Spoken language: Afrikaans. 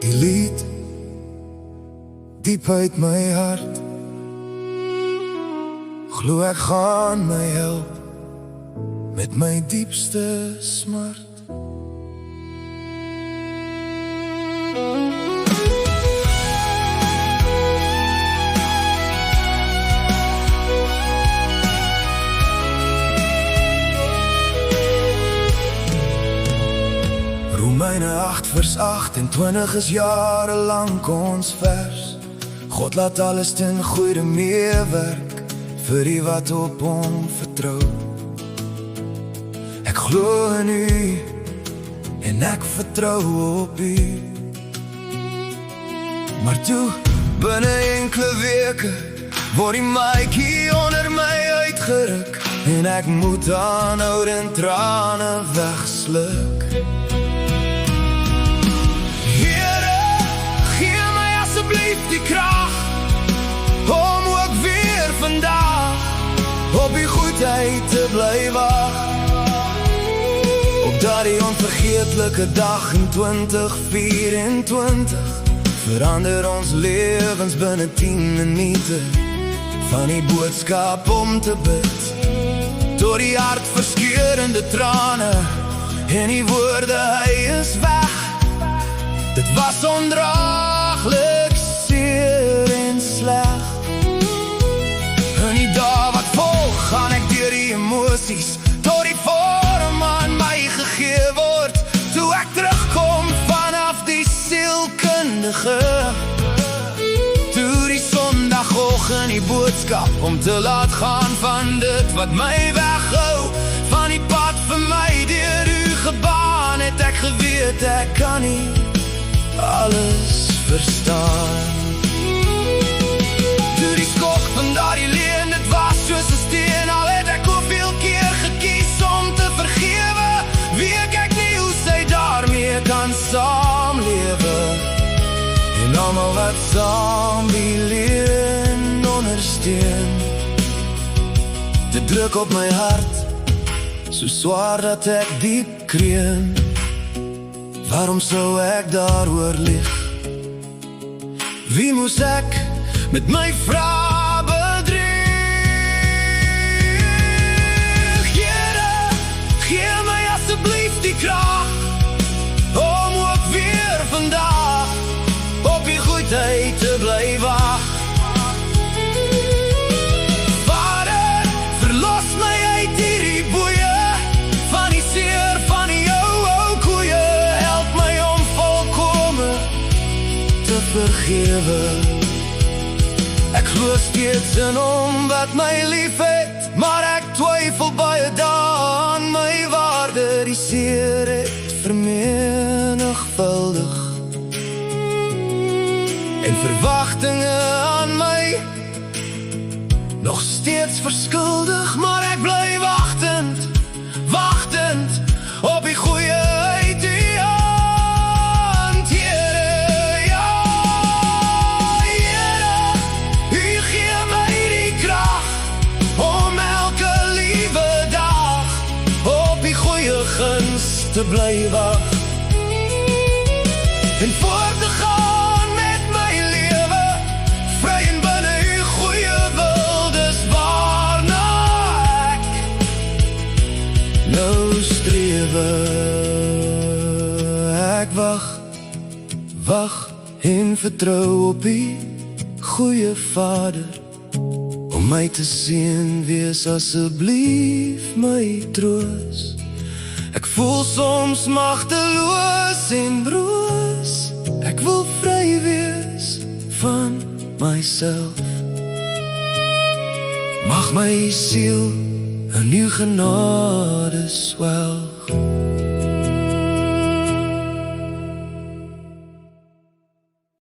Die lied diep uit my hart, glo ek gaan my help met my diepste smart. Romeine 8 vers 28 is jarenlang ons vers. God laat alles ten goeie meewerk vir die wat op hom vertrou. Ek glo in u en ek vertrou op u. Maar toe, binne enkele weke, word die maatjie onder my uitgeruk en ek moet aanhoudend trane wegsluk. Die kracht om ook weer vandaag op die goedheid te bly wag. Op daardie onvergeetlike dag in 2024 verander ons lewens binne 10 minute. Van die boodskap om te bid tot die hartverskeurende trane en die woorde hy is weg. Dit was ondraaglik en sleg. In die dag wat volg gaan ek deur die emoties tot die vorm aan my gegee word. Toe ek terugkom vanaf die sielkundige, toe die sondagoggend die boodskap om te laat gaan van dit wat my weghou van die pad vir my deur u gebaan het. Ek geweet ek kan nie alles verstaan. Toe die skok van daardie leen, dit was soos 'n steen. Al het ek hoeveel keer gekies om te vergewe, weet ek nie hoe sy daarmee kan saamlewe. En almal wat saam die leen ondersteun. Dit druk op my hart, so swaar dat ek diep kreun. Waarom sou ek daaroor lieg? Wie moes ek met my vrae bedrieg? Here, gee my asseblief die krag om ook weer vandag op die goedheid te bly wag. Vader, verlos my uit hierdie boeie van die seer van die ou koeie. Help my om volkome te vergewe. Ek glo steeds in hom wat my lief het, maar ek twyfel baie aan my waarde. Die seer het vermenigvuldig en verwagtinge aan my nog steeds verskuldig, maar ek bly wachtend, wachtend op die goeie uit u hand. Here, ja, Here, u gee my die krag om elke liewe dag op die goeie guns te bly wag en voort te gaan met my lewe, vry en binne u goeie wil. Dis waarna ek nou strewe. Ek wag, wag en vertrou op u goeie Vader, om my te seën, wees asseblief my troos. Ek voel soms magteloos en broos. Ek wil vry wees van myself. Mag my siel in uw genade swelg.